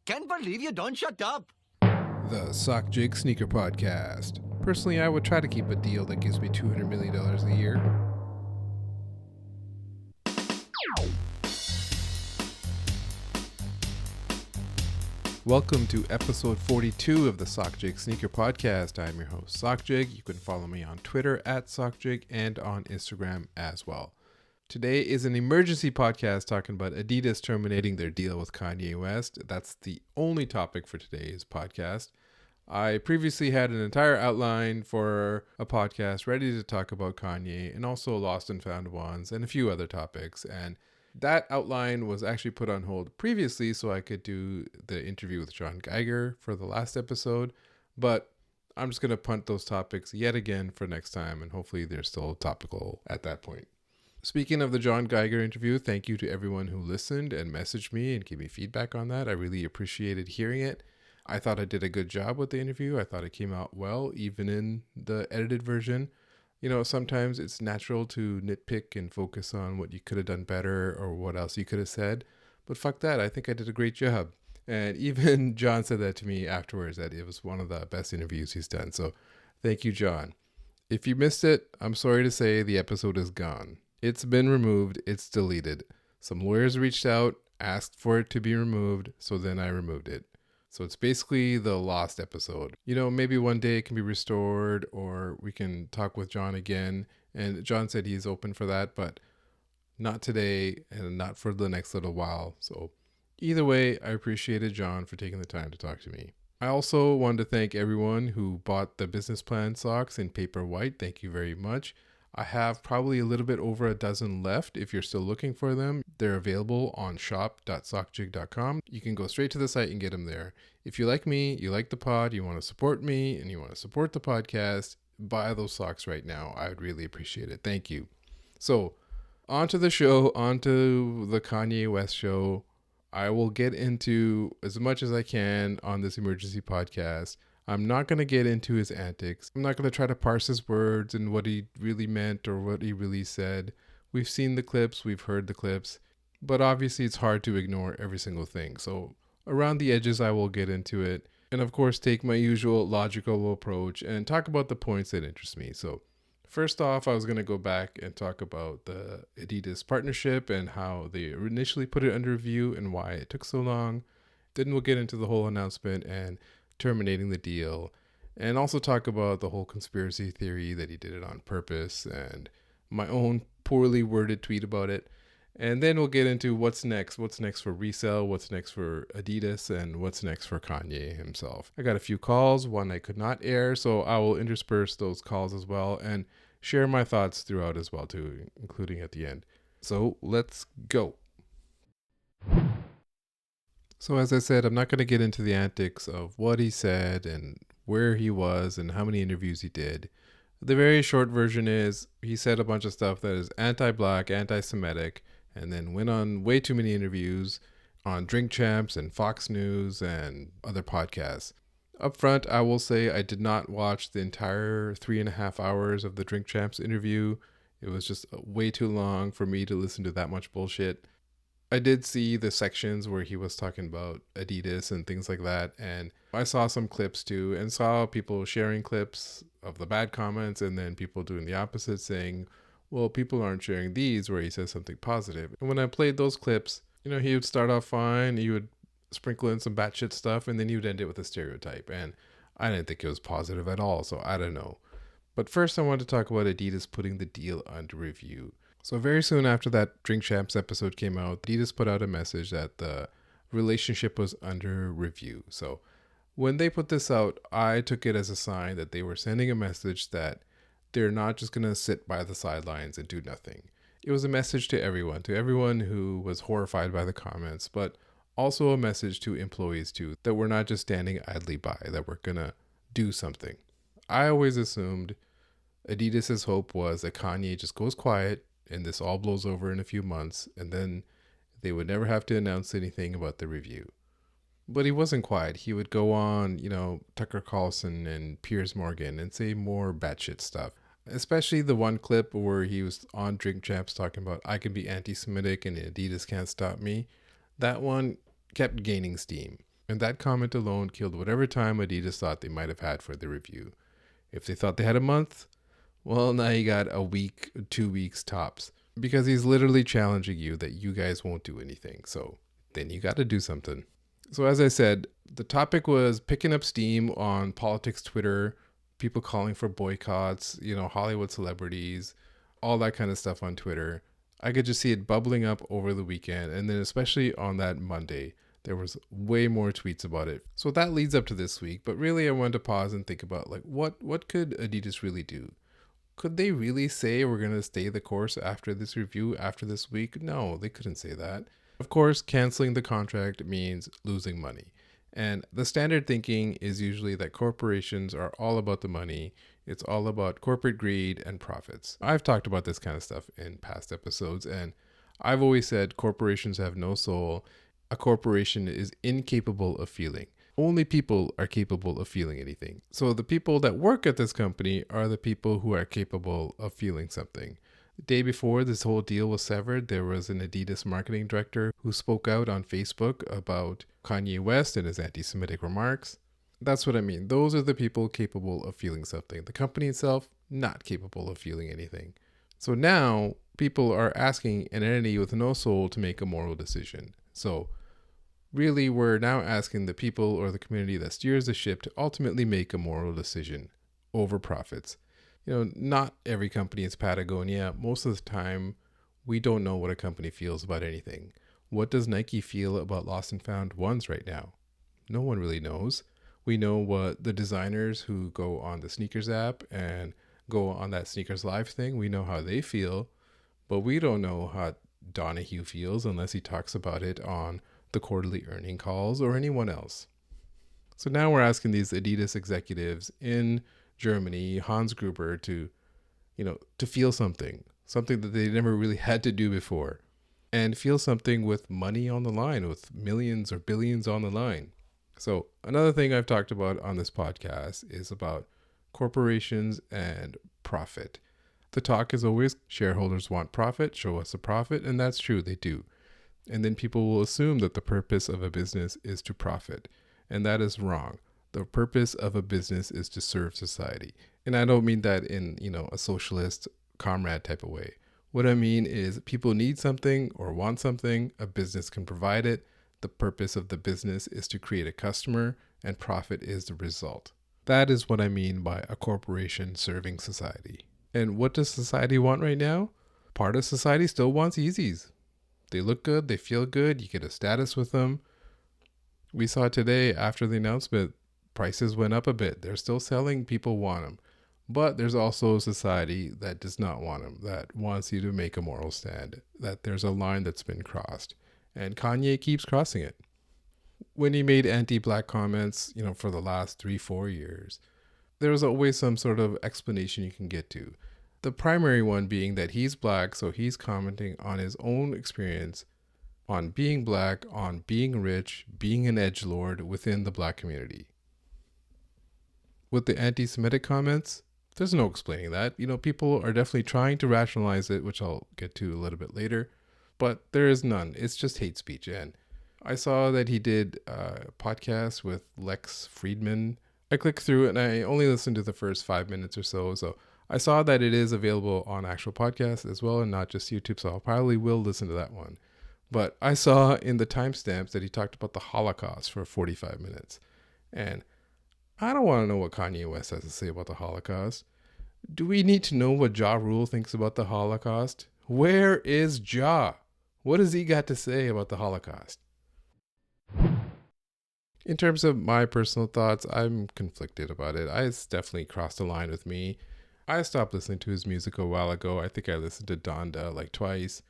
can't believe you don't shut up. The Sockjig Sneaker Podcast. Personally, I would try to keep a deal that gives me $200 million a year. Welcome to episode 42 of the Sockjig Sneaker Podcast. I'm your host, Sockjig. You can follow me on Twitter at Sockjig and on Instagram as well. Today is an emergency podcast talking about Adidas terminating their deal with Kanye West. That's the only topic for today's podcast. I previously had an entire outline for a podcast ready to talk about Kanye and also Lost and Found Ones and a few other topics. And that outline was actually put on hold previously so I could do the interview with John Geiger for the last episode. But I'm just going to punt those topics yet again for next time, and hopefully they're still topical at that point. Speaking of the John Geiger interview, thank you to everyone who listened and messaged me and gave me feedback on that. I really appreciated hearing it. I thought I did a good job with the interview. I thought it came out well, even in the edited version. You know, sometimes it's natural to nitpick and focus on what you could have done better or what else you could have said. But fuck that. I think I did a great job. And even John said that to me afterwards, that it was one of the best interviews he's done. So thank you, John. If you missed it, I'm sorry to say the episode is gone. It's been removed. It's deleted. Some lawyers reached out, asked for it to be removed, so then I removed it. So it's basically the lost episode. You know, maybe one day it can be restored or we can talk with John again. And John said he's open for that, but not today and not for the next little while. So either way, I appreciated John for taking the time to talk to me. I also wanted to thank everyone who bought the business plan socks in paper white. Thank you very much. I have probably a little bit over a dozen left if you're still looking for them. They're available on shop.sockjig.com. You can go straight to the site and get them there. If you like me, you like the pod, you want to support me, and you want to support the podcast, buy those socks right now. I would really appreciate it. Thank you. So, on to the show, on to the Kanye West show. I will get into as much as I can on this emergency podcast. I'm not going to get into his antics. I'm not going to try to parse his words and what he really meant or what he really said. We've seen the clips, we've heard the clips, but obviously it's hard to ignore every single thing. So around the edges, I will get into it. And of course, take my usual logical approach and talk about the points that interest me. So first off, I was going to go back and talk about the Adidas partnership and how they initially put it under review and why it took so long. Then we'll get into the whole announcement and terminating the deal, and also talk about the whole conspiracy theory that he did it on purpose and my own poorly worded tweet about it. And then we'll get into what's next for Resell, what's next for Adidas, and what's next for Kanye himself. I got a few calls, one I could not air, so I will intersperse those calls as well and share my thoughts throughout as well too, including at the end. So let's go. So as I said, I'm not going to get into the antics of what he said and where he was and how many interviews he did. The very short version is he said a bunch of stuff that is anti-black, anti-Semitic, and then went on way too many interviews on Drink Champs and Fox News and other podcasts. Up front, I will say I did not watch the entire 3.5 hours of the Drink Champs interview. It was just way too long for me to listen to that much bullshit. I did see the sections where he was talking about Adidas and things like that, and I saw some clips too and saw people sharing clips of the bad comments and then people doing the opposite, saying, well, people aren't sharing these where he says something positive. And when I played those clips, you know, he would start off fine, he would sprinkle in some batshit stuff, and then he would end it with a stereotype, and I didn't think it was positive at all, so I don't know. But first I wanted to talk about Adidas putting the deal under review. So very soon after that Drink Champs episode came out, Adidas put out a message that the relationship was under review. So when they put this out, I took it as a sign that they were sending a message that they're not just going to sit by the sidelines and do nothing. It was a message to everyone who was horrified by the comments, but also a message to employees too, that we're not just standing idly by, that we're going to do something. I always assumed Adidas's hope was that Kanye just goes quiet and this all blows over in a few months, and then they would never have to announce anything about the review. But he wasn't quiet. He would go on, you know, Tucker Carlson and Piers Morgan and say more batshit stuff. Especially the one clip where he was on Drink Champs talking about, I can be anti-Semitic and Adidas can't stop me. That one kept gaining steam. And that comment alone killed whatever time Adidas thought they might have had for the review. If they thought they had a month, well, now you got a week, 2 weeks tops. Because he's literally challenging you that you guys won't do anything. So then you got to do something. So as I said, the topic was picking up steam on politics Twitter, people calling for boycotts, Hollywood celebrities, all that kind of stuff on Twitter. I could just see it bubbling up over the weekend. And then especially on that Monday, there was way more tweets about it. So that leads up to this week. But really, I wanted to pause and think about what could Adidas really do? Could they really say we're going to stay the course after this review, after this week? No, they couldn't say that. Of course, canceling the contract means losing money. And the standard thinking is usually that corporations are all about the money. It's all about corporate greed and profits. I've talked about this kind of stuff in past episodes, and I've always said corporations have no soul. A corporation is incapable of feeling. Only people are capable of feeling anything. So the people that work at this company are the people who are capable of feeling something. The day before this whole deal was severed, there was an Adidas marketing director who spoke out on Facebook about Kanye West and his anti-Semitic remarks. That's what I mean. Those are the people capable of feeling something. The company itself, not capable of feeling anything. So now people are asking an entity with no soul to make a moral decision. So really, we're now asking the people or the community that steers the ship to ultimately make a moral decision over profits. Not every company is Patagonia. Most of the time, we don't know what a company feels about anything. What does Nike feel about Lost and Found ones right now? No one really knows. We know what the designers who go on the sneakers app and go on that sneakers live thing, we know how they feel, but we don't know how Donahue feels unless he talks about it on the quarterly earning calls or anyone else. So now we're asking these Adidas executives in Germany, Hans Gruber, to feel something that they never really had to do before, and feel something with money on the line, with millions or billions on the line. So another thing I've talked about on this podcast is about corporations and profit. The talk is always shareholders want profit, show us a profit, and that's true, they do. And then people will assume that the purpose of a business is to profit. And that is wrong. The purpose of a business is to serve society. And I don't mean that in, a socialist comrade type of way. What I mean is people need something or want something, a business can provide it. The purpose of the business is to create a customer, and profit is the result. That is what I mean by a corporation serving society. And what does society want right now? Part of society still wants Yeezys. They look good, they feel good, you get a status with them. We saw today after the announcement, prices went up a bit. They're still selling, people want them. But there's also a society that does not want them, that wants you to make a moral stand, that there's a line that's been crossed. And Kanye keeps crossing it. When he made anti-black comments, for the last 3-4 years, there was always some sort of explanation you can get to. The primary one being that he's black, so he's commenting on his own experience on being black, on being rich, being an edgelord within the black community. With the anti-Semitic comments, there's no explaining that. People are definitely trying to rationalize it, which I'll get to a little bit later, but there is none. It's just hate speech. And I saw that he did a podcast with Lex Friedman. I clicked through it and I only listened to the first 5 minutes or so. So I saw that it is available on actual podcasts as well and not just YouTube, so I probably will listen to that one. But I saw in the timestamps that he talked about the Holocaust for 45 minutes. And I don't want to know what Kanye West has to say about the Holocaust. Do we need to know what Ja Rule thinks about the Holocaust? Where is Ja? What has he got to say about the Holocaust? In terms of my personal thoughts, I'm conflicted about it. It's definitely crossed a line with me. I stopped listening to his music a while ago. I think I listened to Donda twice.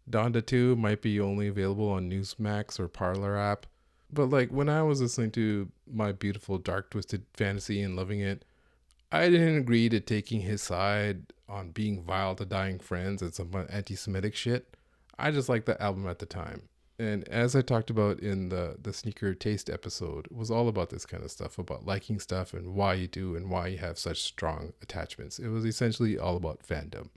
Donda 2 might be only available on Newsmax or Parler app. But when I was listening to My Beautiful Dark Twisted Fantasy and loving it, I didn't agree to taking his side on being vile to dying friends and some anti-Semitic shit. I just liked the album at the time. And as I talked about in the sneaker taste episode, it was all about this kind of stuff, about liking stuff and why you do and why you have such strong attachments. It was essentially all about fandom.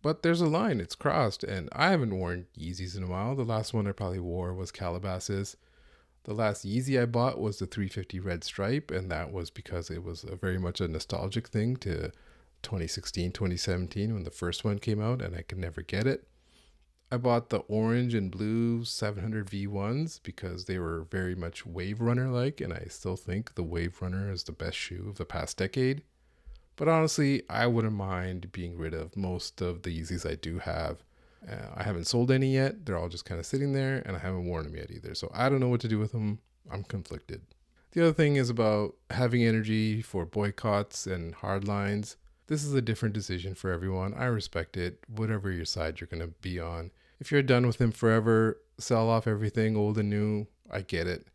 But there's a line, it's crossed, and I haven't worn Yeezys in a while. The last one I probably wore was Calabasas. The last Yeezy I bought was the 350 red stripe, and that was because it was very much a nostalgic thing to 2016, 2017 when the first one came out, and I could never get it. I bought the orange and blue 700 V1s because they were very much Wave Runner like, and I still think the Wave Runner is the best shoe of the past decade. But honestly, I wouldn't mind being rid of most of the Yeezys I do have. I haven't sold any yet. They're all just kind of sitting there, and I haven't worn them yet either. So I don't know what to do with them. I'm conflicted. The other thing is about having energy for boycotts and hard lines. This is a different decision for everyone. I respect it, whatever your side you're going to be on. If you're done with him forever, sell off everything, old and new, I get it.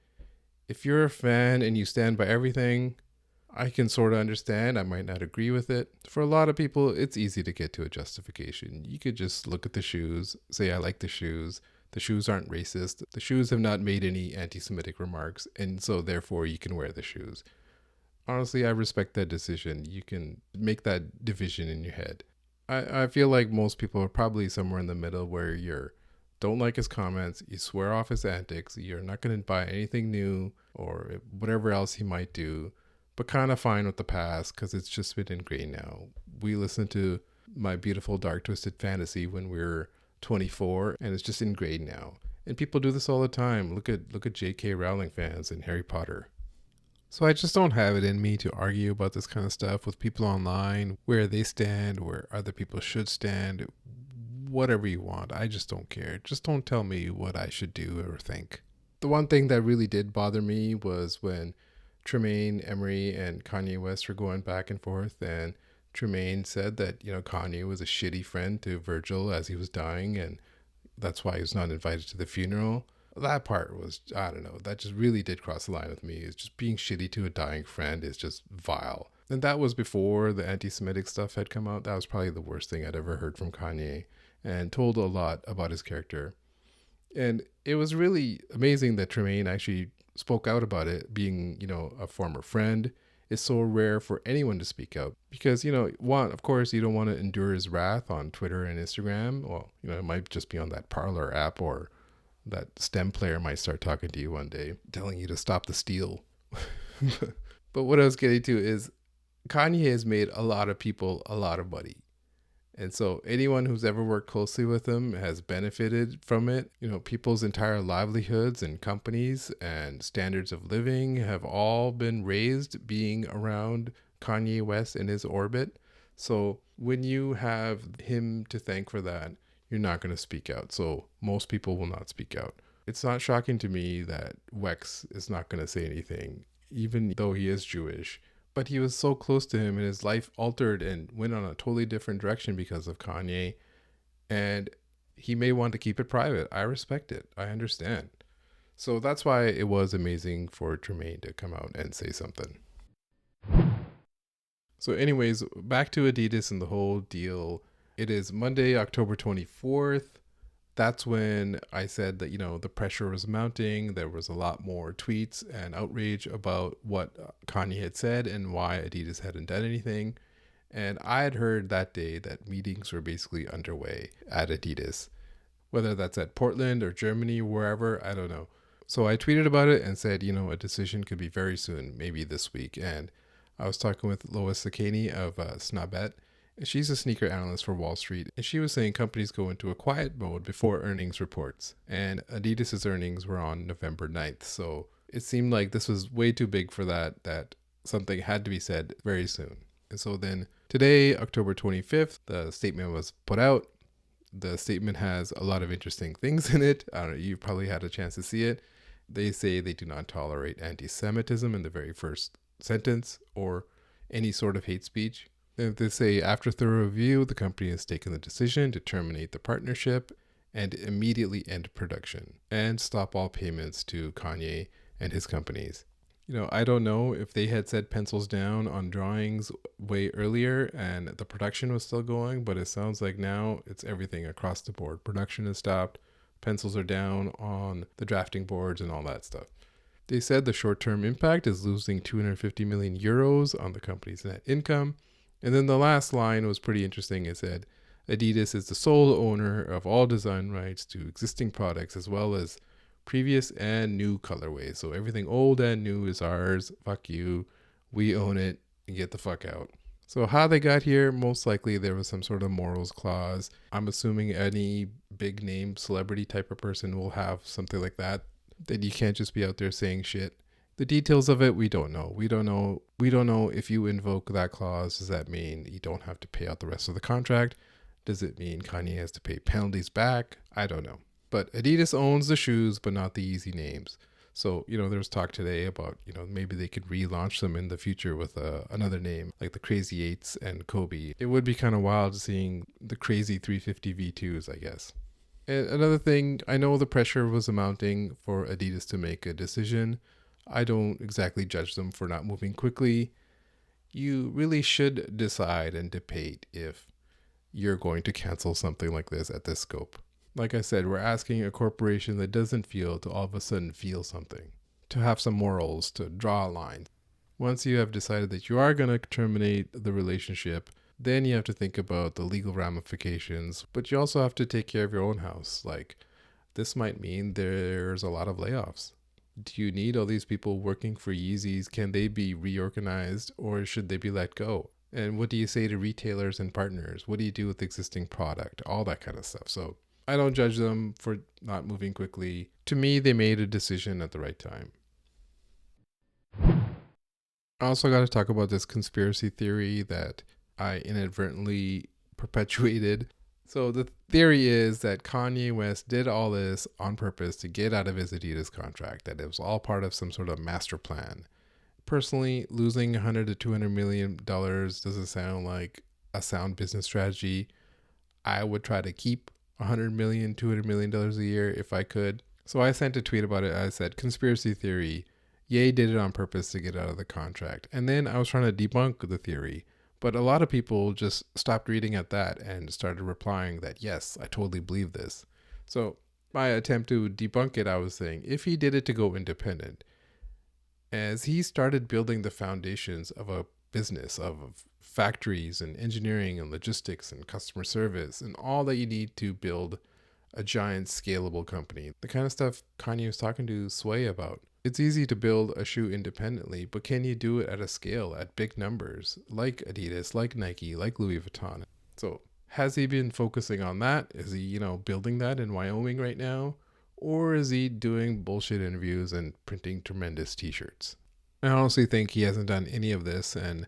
If you're a fan and you stand by everything, I can sort of understand. I might not agree with it. For a lot of people, it's easy to get to a justification. You could just look at the shoes, say, I like the shoes. The shoes aren't racist. The shoes have not made any anti-Semitic remarks, and so therefore you can wear the shoes. Honestly, I respect that decision. You can make that division in your head. I feel like most people are probably somewhere in the middle where you don't like his comments, you swear off his antics, you're not going to buy anything new or whatever else he might do, but kind of fine with the past because it's just been ingrained now. We listen to My Beautiful Dark Twisted Fantasy when we were 24, and it's just ingrained now. And people do this all the time. Look at J.K. Rowling fans and Harry Potter. So I just don't have it in me to argue about this kind of stuff with people online, where they stand, where other people should stand, whatever you want. I just don't care. Just don't tell me what I should do or think. The one thing that really did bother me was when Tremaine Emory and Kanye West were going back and forth, and Tremaine said that, Kanye was a shitty friend to Virgil as he was dying, and that's why he was not invited to the funeral. That part was, I don't know, that just really did cross the line with me. It's just being shitty to a dying friend is just vile. And that was before the anti-Semitic stuff had come out. That was probably the worst thing I'd ever heard from Kanye, and told a lot about his character. And it was really amazing that Tremaine actually spoke out about it, being, a former friend. It's so rare for anyone to speak out because, one, of course, you don't want to endure his wrath on Twitter and Instagram. Well, it might just be on that Parler app, or that STEM player might start talking to you one day, telling you to stop the steal. But what I was getting to is Kanye has made a lot of people a lot of money. And so anyone who's ever worked closely with him has benefited from it. People's entire livelihoods and companies and standards of living have all been raised being around Kanye West in his orbit. So when you have him to thank for that, you're not going to speak out. So most people will not speak out. It's not shocking to me that Wex is not going to say anything, even though he is Jewish. But he was so close to him, and his life altered and went on a totally different direction because of Kanye. And he may want to keep it private. I respect it. I understand. So that's why it was amazing for Tremaine to come out and say something. So anyways, back to Adidas and the whole deal. It is Monday, October 24th. That's when I said that, the pressure was mounting. There was a lot more tweets and outrage about what Kanye had said and why Adidas hadn't done anything. And I had heard that day that meetings were basically underway at Adidas, whether that's at Portland or Germany, wherever, I don't know. So I tweeted about it and said, a decision could be very soon, maybe this week. And I was talking with Lois Sakani of Snobet. She's a sneaker analyst for Wall Street, and she was saying companies go into a quiet mode before earnings reports, and Adidas's earnings were on November 9th, so it seemed like this was way too big for that something had to be said very soon. And so then today, October 25th, the statement was put out. The statement has a lot of interesting things in it. I don't know, you probably had a chance to see it. They say they do not tolerate anti-Semitism in the very first sentence or any sort of hate speech. They say, after thorough review, the company has taken the decision to terminate the partnership and immediately end production and stop all payments to Kanye and his companies. I don't know if they had said pencils down on drawings way earlier and the production was still going, but it sounds like now it's everything across the board. Production is stopped, pencils are down on the drafting boards and all that stuff. They said the short-term impact is losing 250 million euros on the company's net income. And then the last line was pretty interesting. It said, Adidas is the sole owner of all design rights to existing products, as well as previous and new colorways. So everything old and new is ours. Fuck you. We own it. Get the fuck out. So how they got here, most likely there was some sort of morals clause. I'm assuming any big name celebrity type of person will have something like that you can't just be out there saying shit. The details of it, we don't know. We don't know if you invoke that clause, does that mean you don't have to pay out the rest of the contract? Does it mean Kanye has to pay penalties back? I don't know. But Adidas owns the shoes, but not the Yeezy names. So, there's talk today about, maybe they could relaunch them in the future with another name, like the Crazy 8s and Kobe. It would be kind of wild seeing the Crazy 350 V2s, I guess. And another thing, I know the pressure was mounting for Adidas to make a decision. I don't exactly judge them for not moving quickly. You really should decide and debate if you're going to cancel something like this at this scope. Like I said, we're asking a corporation that doesn't feel to all of a sudden feel something, to have some morals, to draw a line. Once you have decided that you are going to terminate the relationship, then you have to think about the legal ramifications, but you also have to take care of your own house. Like, this might mean there's a lot of layoffs. Do you need all these people working for Yeezys? Can they be reorganized, or should they be let go? And what do you say to retailers and partners? What do you do with existing product? All that kind of stuff. So I don't judge them for not moving quickly. To me, they made a decision at the right time. I also got to talk about this conspiracy theory that I inadvertently perpetuated. So the theory is that Kanye West did all this on purpose to get out of his Adidas contract, that it was all part of some sort of master plan. Personally, losing $100 to $200 million doesn't sound like a sound business strategy. I would try to keep $100 million, $200 million a year if I could. So I sent a tweet about it. I said, conspiracy theory, Ye did it on purpose to get out of the contract. And then I was trying to debunk the theory. But a lot of people just stopped reading at that and started replying that, yes, I totally believe this. So my attempt to debunk it, I was saying, if he did it to go independent, as he started building the foundations of a business, of factories and engineering and logistics and customer service and all that you need to build a giant scalable company, the kind of stuff Kanye was talking to Sway about. It's easy to build a shoe independently, but can you do it at a scale, at big numbers, like Adidas, like Nike, like Louis Vuitton? So has he been focusing on that? Is he, building that in Wyoming right now? Or is he doing bullshit interviews and printing tremendous t-shirts? I honestly think he hasn't done any of this and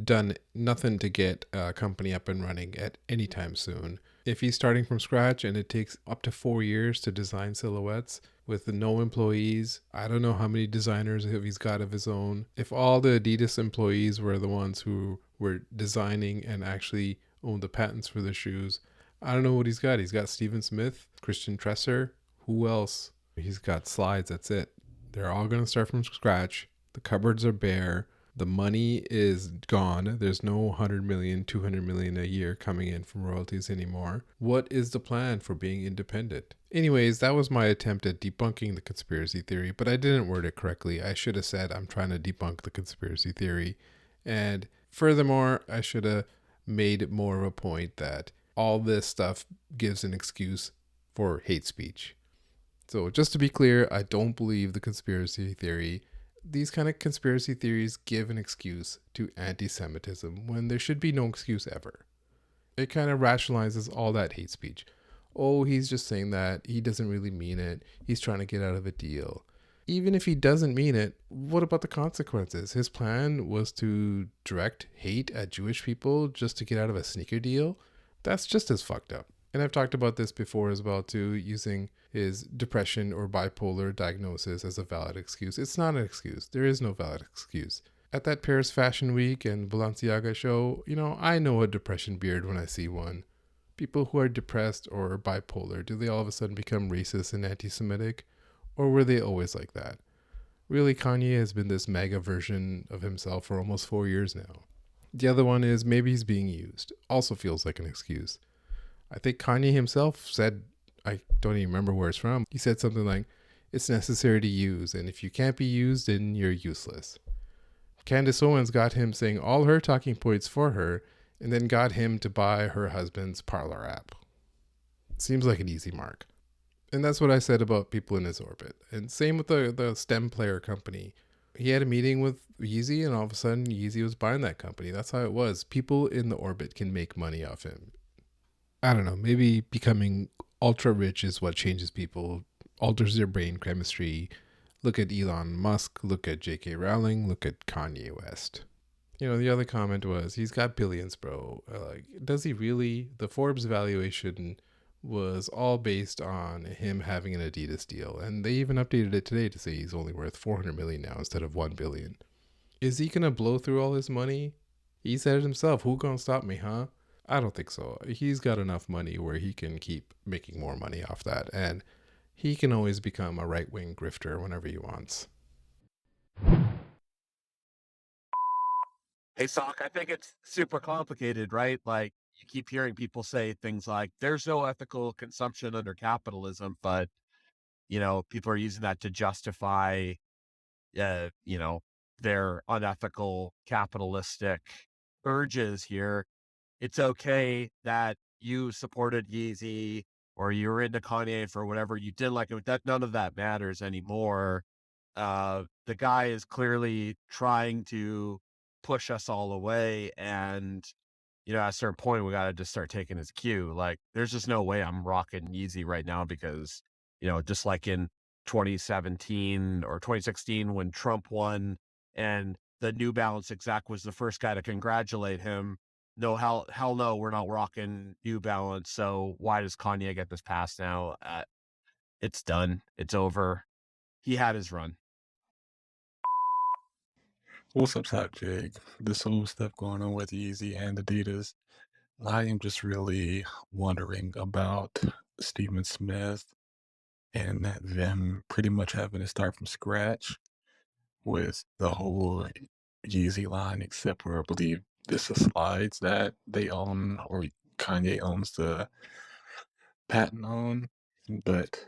done nothing to get a company up and running at any time soon. If he's starting from scratch and it takes up to 4 years to design silhouettes with no employees, I don't know how many designers he's got of his own. If all the Adidas employees were the ones who were designing and actually owned the patents for the shoes, I don't know what he's got. He's got Steven Smith, Christian Tresser. Who else? He's got slides. That's it. They're all going to start from scratch. The cupboards are bare. The money is gone. There's no 100 million, 200 million a year coming in from royalties anymore. What is the plan for being independent? Anyways, that was my attempt at debunking the conspiracy theory, but I didn't word it correctly. I should have said I'm trying to debunk the conspiracy theory. And furthermore, I should have made more of a point that all this stuff gives an excuse for hate speech. So just to be clear, I don't believe the conspiracy theory. These kind of conspiracy theories give an excuse to anti-Semitism when there should be no excuse ever. It kind of rationalizes all that hate speech. Oh, he's just saying that. He doesn't really mean it. He's trying to get out of a deal. Even if he doesn't mean it, what about the consequences? His plan was to direct hate at Jewish people just to get out of a sneaker deal? That's just as fucked up. And I've talked about this before as well too, using his depression or bipolar diagnosis as a valid excuse. It's not an excuse. There is no valid excuse. At that Paris Fashion Week and Balenciaga show, I know a depression beard when I see one. People who are depressed or bipolar, do they all of a sudden become racist and anti-Semitic? Or were they always like that? Really, Kanye has been this mega version of himself for almost 4 years now. The other one is maybe he's being used. Also feels like an excuse. I think Kanye himself said, I don't even remember where it's from. He said something like, it's necessary to use, and if you can't be used, then you're useless. Candace Owens got him saying all her talking points for her, and then got him to buy her husband's Parler app. Seems like an easy mark. And that's what I said about people in his orbit. And same with the STEM player company. He had a meeting with Yeezy, and all of a sudden Yeezy was buying that company. That's how it was. People in the orbit can make money off him. I don't know. Maybe becoming ultra rich is what changes people, alters their brain chemistry. Look at Elon Musk. Look at J.K. Rowling. Look at Kanye West. The other comment was, he's got billions, bro. Like, does he really? The Forbes valuation was all based on him having an Adidas deal, and they even updated it today to say he's only worth 400 million now instead of 1 billion. Is he gonna blow through all his money? He said it himself. Who gonna stop me, huh? I don't think so. He's got enough money where he can keep making more money off that, and he can always become a right-wing grifter whenever he wants. Hey, Sock, I think it's super complicated, right? Like, you keep hearing people say things like, there's no ethical consumption under capitalism, but, people are using that to justify, uh, you know, their unethical capitalistic urges here. It's okay that you supported Yeezy or you were into Kanye for whatever you did like it. That none of that matters anymore. The guy is clearly trying to push us all away, and at a certain point, we got to just start taking his cue. Like, there's just no way I'm rocking Yeezy right now because, just like in 2017 or 2016 when Trump won and the New Balance exec was the first guy to congratulate him. No, hell no, we're not rocking New Balance. So why does Kanye get this pass now? It's done. It's over. He had his run. What's up, Sockjig? This whole stuff going on with Yeezy and Adidas. I am just really wondering about Stephen Smith and them pretty much having to start from scratch with the whole Yeezy line, except for I believe this is slides that they own or Kanye owns the patent on. But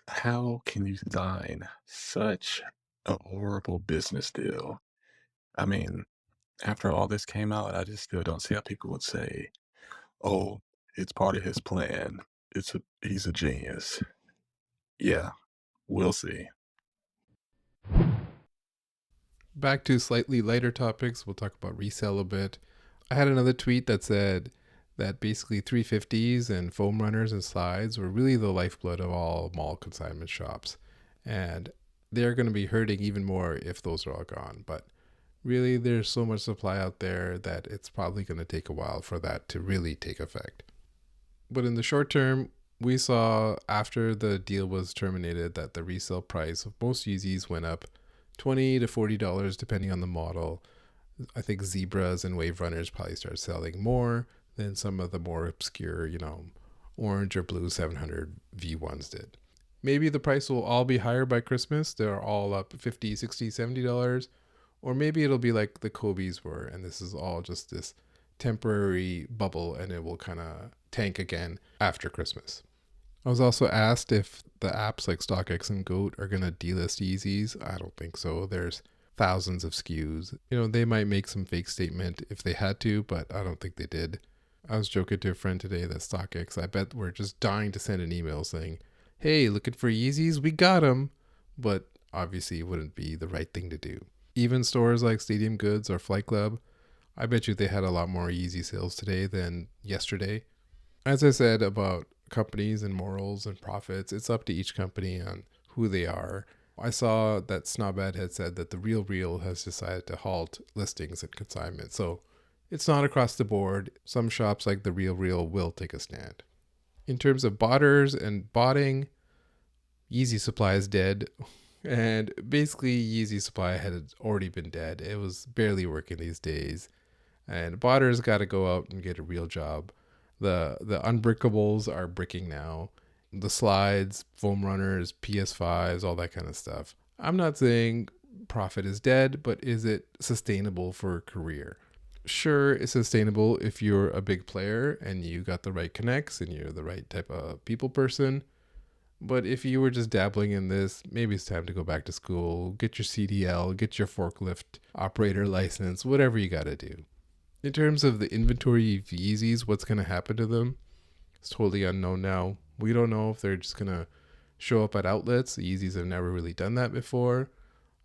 how can you sign such a horrible business deal? I mean, after all this came out, I just still don't see how people would say, "Oh, it's part of his plan. He's a genius." Yeah, we'll see. Back to slightly lighter topics, we'll talk about Resell a bit. I had another tweet that said that basically 350s and foam runners and slides were really the lifeblood of all mall consignment shops. And they're going to be hurting even more if those are all gone. But really, there's so much supply out there that it's probably going to take a while for that to really take effect. But in the short term, we saw after the deal was terminated that the resale price of most Yeezys went up $20 to $40 depending on the model. I think Zebras and Wave Runners probably start selling more than some of the more obscure, orange or blue 700 V1s did. Maybe the price will all be higher by Christmas. They're all up $50, $60, $70. Or maybe it'll be like the Kobe's were, and this is all just this temporary bubble, and it will kind of tank again after Christmas. I was also asked if the apps like StockX and Goat are going to delist Yeezys. I don't think so. There's thousands of SKUs. They might make some fake statement if they had to, but I don't think they did. I was joking to a friend today that StockX, I bet we're just dying to send an email saying, hey, looking for Yeezys? We got them. But obviously it wouldn't be the right thing to do. Even stores like Stadium Goods or Flight Club, I bet you they had a lot more Yeezy sales today than yesterday. As I said about companies and morals and profits, it's up to each company on who they are. I saw that Snobad had said that the Real has decided to halt listings and consignment. So it's not across the board. Some shops like the Real will take a stand. In terms of botters and botting, Yeezy Supply is dead. And basically Yeezy Supply had already been dead. It was barely working these days. And botters got to go out and get a real job. The unbrickables are bricking now. The slides, foam runners, PS5s, all that kind of stuff. I'm not saying profit is dead, but is it sustainable for a career? Sure, it's sustainable if you're a big player and you got the right connects and you're the right type of people person. But if you were just dabbling in this, maybe it's time to go back to school, get your CDL, get your forklift operator license, whatever you got to do. In terms of the inventory of Yeezys, what's going to happen to them? It's totally unknown now. We don't know if they're just going to show up at outlets. The Yeezys have never really done that before.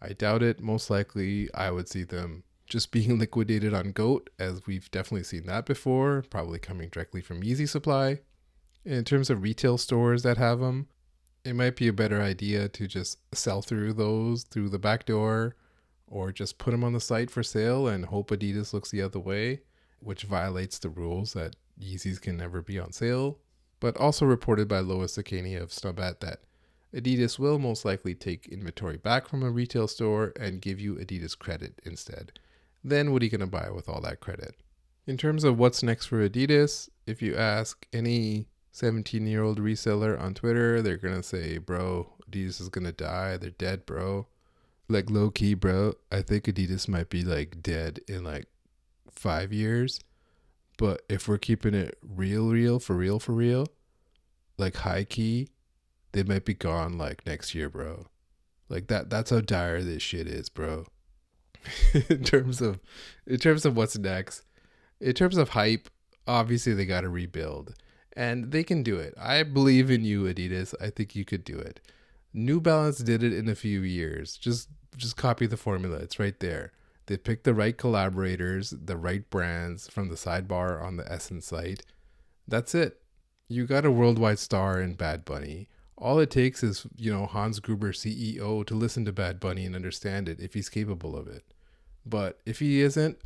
I doubt it. Most likely, I would see them just being liquidated on GOAT, as we've definitely seen that before, probably coming directly from Yeezy Supply. In terms of retail stores that have them, it might be a better idea to just sell through those through the back door, or just put them on the site for sale and hope Adidas looks the other way, which violates the rules that Yeezys can never be on sale. But also reported by Lois Sakani of Snubbat that Adidas will most likely take inventory back from a retail store and give you Adidas credit instead. Then what are you going to buy with all that credit? In terms of what's next for Adidas, if you ask any 17-year-old reseller on Twitter, they're going to say, bro, Adidas is going to die. They're dead, bro. Like, low key, bro, I think Adidas might be like dead in like 5 years. But if we're keeping it real, for real, like high key, they might be gone like next year, bro. Like that's how dire this shit is, bro. in terms of what's next, in terms of hype, obviously they got to rebuild, and they can do it. I believe in you, Adidas. I think you could do it. New Balance did it in a few years. Just copy the formula. It's right there. They picked the right collaborators, the right brands from the sidebar on the Essence site. That's it. You got a worldwide star in Bad Bunny. All it takes is, Hans Gruber, CEO, to listen to Bad Bunny and understand it if he's capable of it. But if he isn't,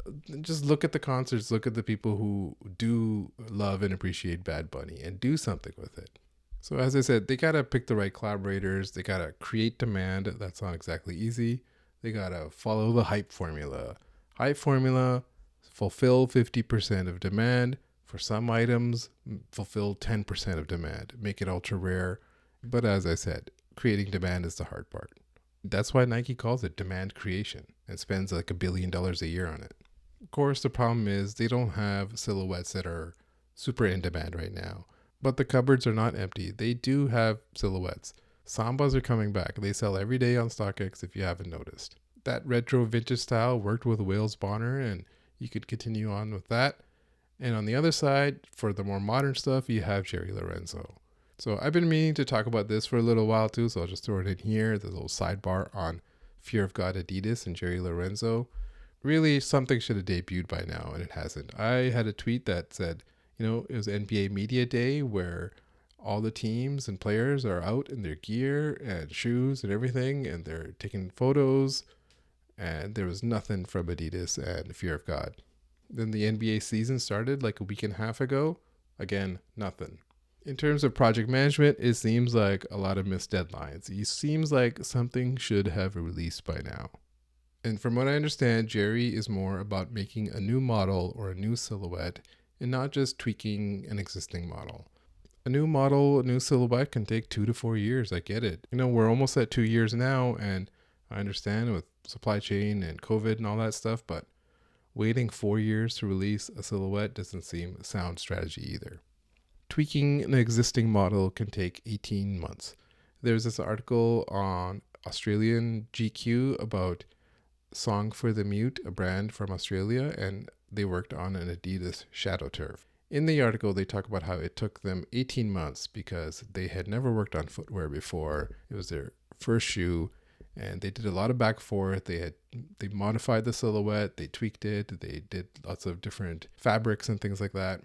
just look at the concerts, look at the people who do love and appreciate Bad Bunny and do something with it. So as I said, they got to pick the right collaborators. They got to create demand. That's not exactly easy. They got to follow the hype formula. Hype formula, fulfill 50% of demand. For some items, fulfill 10% of demand. Make it ultra rare. But as I said, creating demand is the hard part. That's why Nike calls it demand creation and spends like $1 billion a year on it. Of course, the problem is they don't have silhouettes that are super in demand right now. But the cupboards are not empty. They do have silhouettes. Sambas are coming back. They sell every day on StockX if you haven't noticed. That retro vintage style worked with Wales Bonner, and you could continue on with that. And on the other side, for the more modern stuff, you have Jerry Lorenzo. So I've been meaning to talk about this for a little while too, so I'll just throw it in here. There's a little sidebar on Fear of God Adidas and Jerry Lorenzo. Really, something should have debuted by now, and it hasn't. I had a tweet that said, it was NBA Media Day where all the teams and players are out in their gear and shoes and everything, and they're taking photos, and there was nothing from Adidas and Fear of God. Then the NBA season started like a week and a half ago. Again, nothing. In terms of project management, it seems like a lot of missed deadlines. It seems like something should have released by now. And from what I understand, Jerry is more about making a new model or a new silhouette and not just tweaking an existing model. A new model, a new silhouette can take 2 to 4 years. I get it. We're almost at 2 years now, and I understand with supply chain and COVID and all that stuff, but waiting 4 years to release a silhouette doesn't seem a sound strategy either. Tweaking an existing model can take 18 months. There's this article on Australian GQ about Song for the Mute, a brand from Australia, and they worked on an Adidas Shadow Turf. In the article, they talk about how it took them 18 months because they had never worked on footwear before. It was their first shoe, and they did a lot of back and forth. They modified the silhouette, they tweaked it, they did lots of different fabrics and things like that.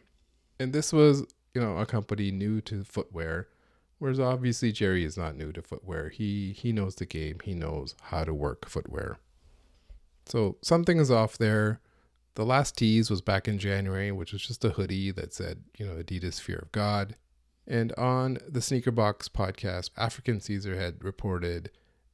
And this was, a company new to footwear, whereas obviously Jerry is not new to footwear. He knows the game. He knows how to work footwear. So something is off there. The last tease was back in January, which was just a hoodie that said, Adidas Fear of God. And on the Sneaker Box podcast, African Caesar had reported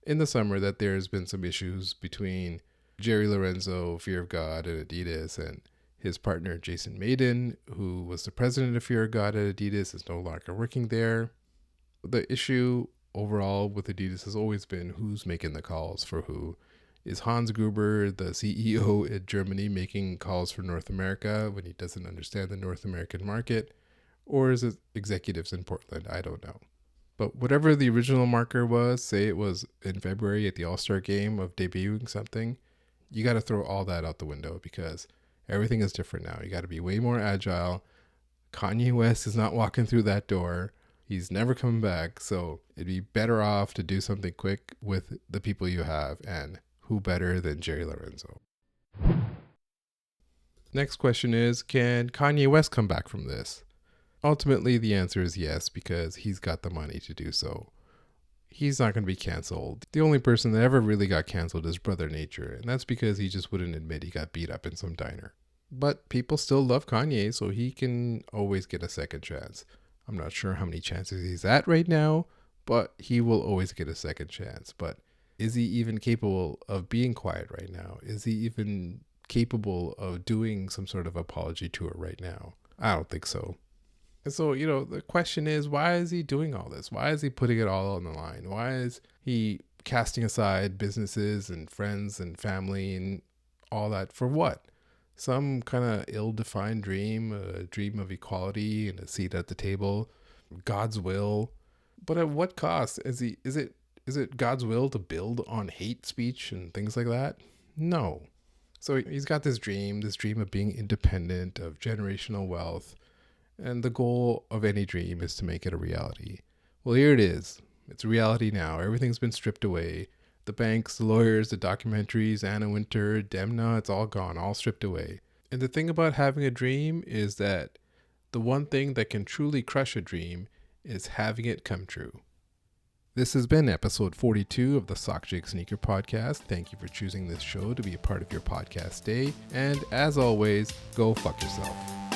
in the summer that there's been some issues between Jerry Lorenzo, Fear of God, and Adidas, and his partner Jason Maiden, who was the president of Fear of God at Adidas, is no longer working there. The issue overall with Adidas has always been who's making the calls for who. Is Hans Gruber, the CEO in Germany, making calls for North America when he doesn't understand the North American market? Or is it executives in Portland? I don't know. But whatever the original marker was, say it was in February at the All-Star game of debuting something, you got to throw all that out the window because everything is different now. You got to be way more agile. Kanye West is not walking through that door. He's never coming back. So it'd be better off to do something quick with the people you have. And who better than Jerry Lorenzo? Next question is, can Kanye West come back from this? Ultimately, the answer is yes, because he's got the money to do so. He's not going to be canceled. The only person that ever really got canceled is Brother Nature, and that's because he just wouldn't admit he got beat up in some diner. But people still love Kanye, so he can always get a second chance. I'm not sure how many chances he's at right now, but he will always get a second chance. But is he even capable of being quiet right now? Is he even capable of doing some sort of apology tour right now? I don't think so. And so, the question is, why is he doing all this? Why is he putting it all on the line? Why is he casting aside businesses and friends and family and all that for what? Some kind of ill-defined dream, a dream of equality and a seat at the table, God's will. But at what cost? Is it God's will to build on hate speech and things like that? No. So he's got this dream of being independent, of generational wealth. And the goal of any dream is to make it a reality. Well, here it is. It's a reality now. Everything's been stripped away. The banks, the lawyers, the documentaries, Anna Wintour, Demna, it's all gone, all stripped away. And the thing about having a dream is that the one thing that can truly crush a dream is having it come true. This has been episode 42 of the Sockjig Sneaker Podcast. Thank you for choosing this show to be a part of your podcast day. And as always, go fuck yourself.